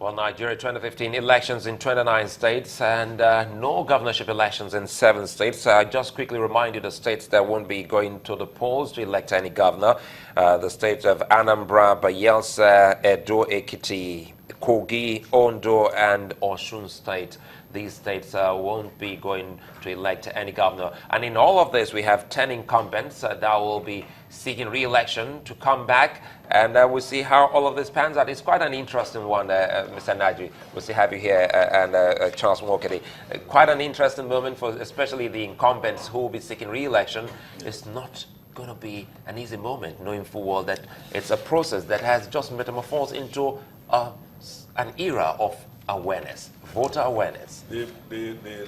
Well, Nigeria 2015 elections in 29 states and no governorship elections in 7 states. Just quickly remind you the states that won't be going to the polls to elect any governor. The states of Anambra, Bayelsa, Edo, Ekiti, Kogi, Ondo, and Osun State. These states won't be going to elect any governor. And in all of this, we have 10 incumbents that will be seeking re-election to come back. And we'll see how all of this pans out. It's quite an interesting one, Mr. Najri. We'll see have you here and Charles Mwokedi. Quite an interesting moment for especially the incumbents who will be seeking re-election. It's not going to be an easy moment, knowing full well that it's a process that has just metamorphosed into an era of awareness, voter awareness. The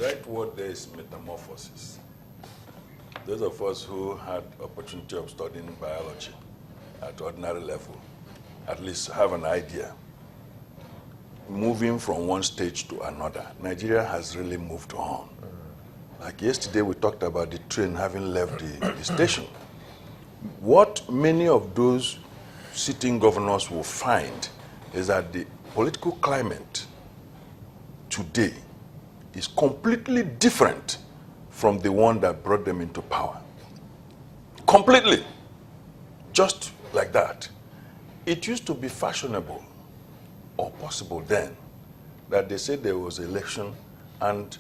right word there is metamorphosis. Those of us who had opportunity of studying biology at ordinary level, at least have an idea. Moving from one stage to another, Nigeria has really moved on. Like yesterday, we talked about the train having left the station. What many of those sitting governors will find is that the political climate today is completely different from the one that brought them into power. Completely. Just like that. It used to be fashionable or possible then that they said there was election and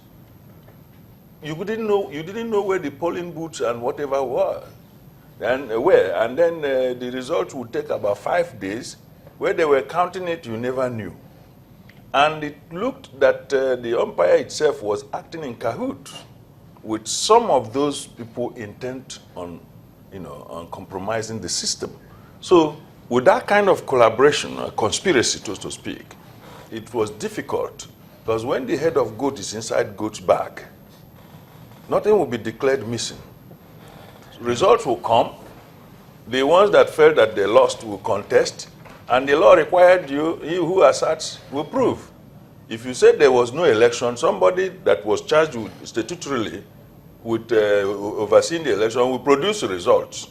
you didn't know where the polling booths and whatever were and where, and then the results would take about 5 days. Where they were counting it, you never knew. And it looked that the umpire itself was acting in cahoots with some of those people intent on, on compromising the system. So with that kind of collaboration, a conspiracy, so to speak, it was difficult because when the head of goat is inside goat's bag, nothing will be declared missing. Results will come. The ones that felt that they lost will contest. And the law required he who asserts will prove. If you said there was no election, somebody that was charged with, statutorily with overseeing the election will produce results.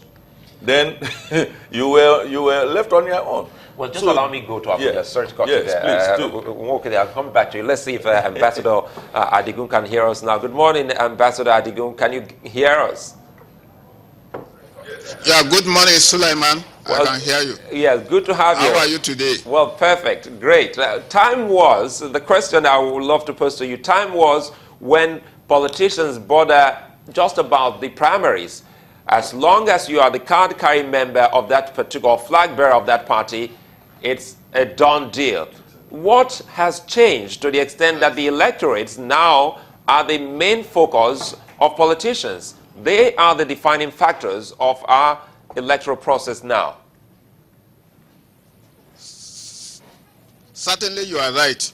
Then you were left on your own. Well, just allow me to go to Abuja. Sorry to cut you there. Yes, please do. Okay, I'll come back to you. Let's see if Ambassador Adigun can hear us now. Good morning, Ambassador Adigun. Can you hear us? Yeah, good morning, Sulaiman. Well, I can hear you. Yes, good to have you. How are you today? Well, perfect. Great. Time was, the question I would love to pose to you, time was when politicians bother just about the primaries. As long as you are the card-carrying member of that particular flag bearer of that party, it's a done deal. What has changed to the extent that the electorates now are the main focus of politicians? They are the defining factors of our electoral process now. Certainly you are right.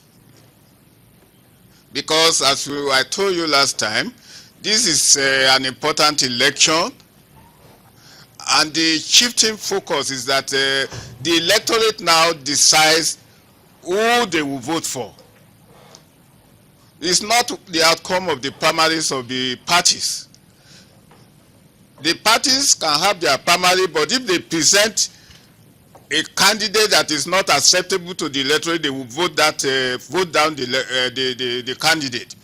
Because as I told you last time, this is an important election. And the shifting focus is that the electorate now decides who they will vote for. It's not the outcome of the primaries of the parties. The parties can have their primary, but if they present a candidate that is not acceptable to the electorate, they will vote down the candidate.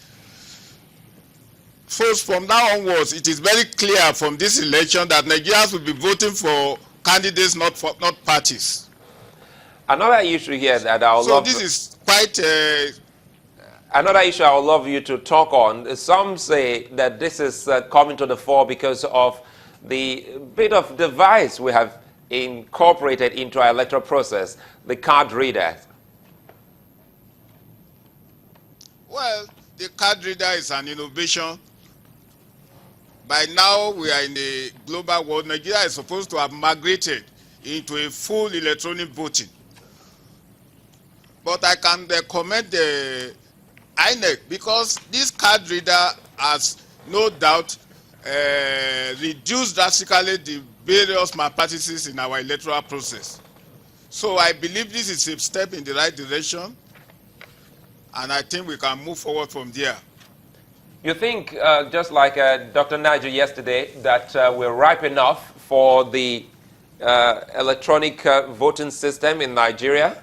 First, from now onwards, it is very clear from this election that Nigerians will be voting for candidates, not parties. Another issue here that I would love. So this is quite. Another issue I would love you to talk on. Some say that this is coming to the fore because of the bit of device we have incorporated into our electoral process, the card reader. Well, the card reader is an innovation. By now, we are in the global world. Nigeria is supposed to have migrated into a full electronic voting. But I can commend the INEC because this card reader has no doubt reduced drastically the various malpractices in our electoral process. So I believe this is a step in the right direction, and I think we can move forward from there. You think, just like Dr. Nigel yesterday, that we're ripe enough for the electronic voting system in Nigeria?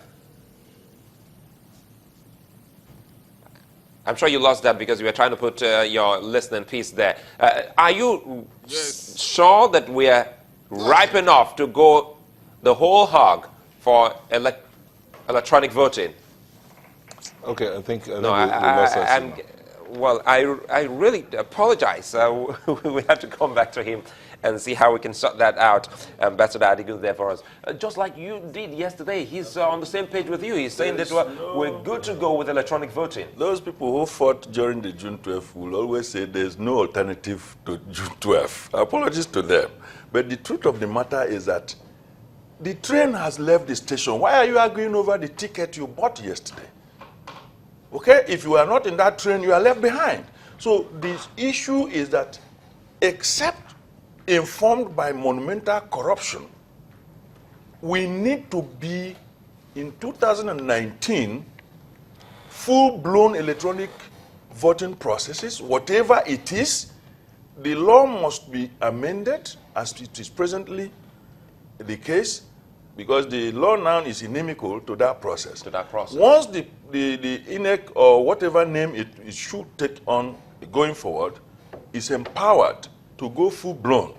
I'm sure you lost that because you were trying to put your listening piece there. Are you sure that we are ripe enough to go the whole hog for electronic voting? Okay, I think we No, lost that. well, I really apologize. We have to come back to him and see how we can sort that out. Ambassador Adigun there for us. Just like you did yesterday, he's on the same page with you. He's saying that we're good to go with electronic voting. Those people who fought during the June 12th will always say there's no alternative to June 12th. Apologies to them. But the truth of the matter is that the train has left the station. Why are you arguing over the ticket you bought yesterday? Okay, if you are not in that train, you are left behind. So this issue is that except informed by monumental corruption, we need to be, in 2019, full-blown electronic voting processes. Whatever it is, the law must be amended as it is presently the case, because the law now is inimical to that process. Once the INEC or whatever name it should take on going forward is empowered to go full-blown,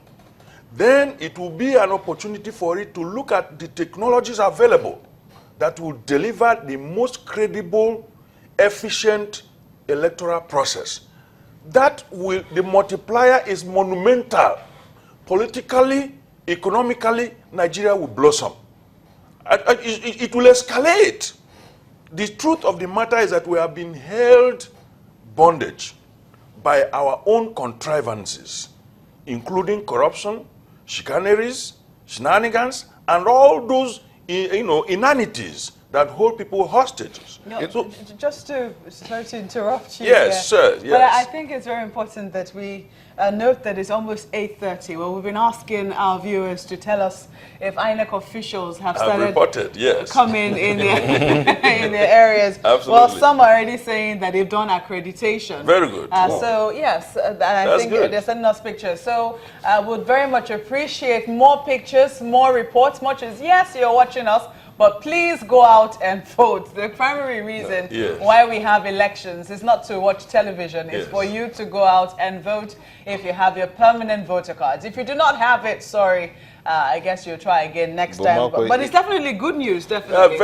then it will be an opportunity for it to look at the technologies available that will deliver the most credible, efficient electoral process. The multiplier is monumental. Politically, economically, Nigeria will blossom. It will escalate. The truth of the matter is that we have been held bondage by our own contrivances, including corruption, chicaneries, shenanigans, and all those inanities that hold people hostages. No, just to, sorry to interrupt you. Yes, sir. Yes. But I think it's very important that we note that it's almost 8:30. Well, we've been asking our viewers to tell us if INEC officials have started reported, yes, coming in their areas. Absolutely. Well, some are already saying that they've done accreditation. Very good. So yes, I think good. they're sending us pictures. So I would very much appreciate more pictures, more reports, much as yes, you're watching us, but please go out and vote. The primary reason why we have elections is not to watch television. It's for you to go out and vote if you have your permanent voter cards. If you do not have it, sorry, I guess you'll try again next time. But it's definitely good news, definitely.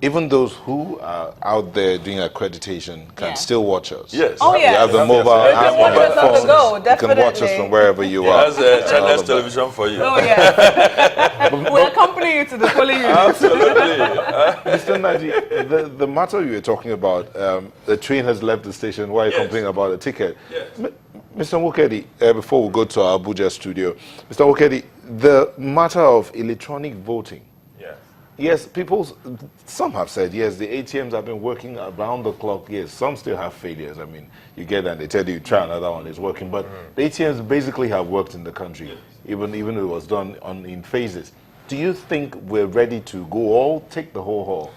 Even those who are out there doing accreditation can still watch us. Yes. Oh, yeah. You have the mobile app on your phone. You can watch us from wherever you are. That's channels television for you. Oh, yeah. We'll accompany you to the polling unit. Absolutely. Mr. Naji, the matter you were talking about, the train has left the station. Why are you complaining about the ticket? Yes. Mr. Wokedi, before we go to our Abuja studio, Mr. Wokedi, the matter of electronic voting. Yes, some have said, yes, the ATMs have been working around the clock. Yes, some still have failures. I mean, you get that, they tell you try another one, it's working. But the ATMs basically have worked in the country, even if it was done in phases. Do you think we're ready to go take the whole haul?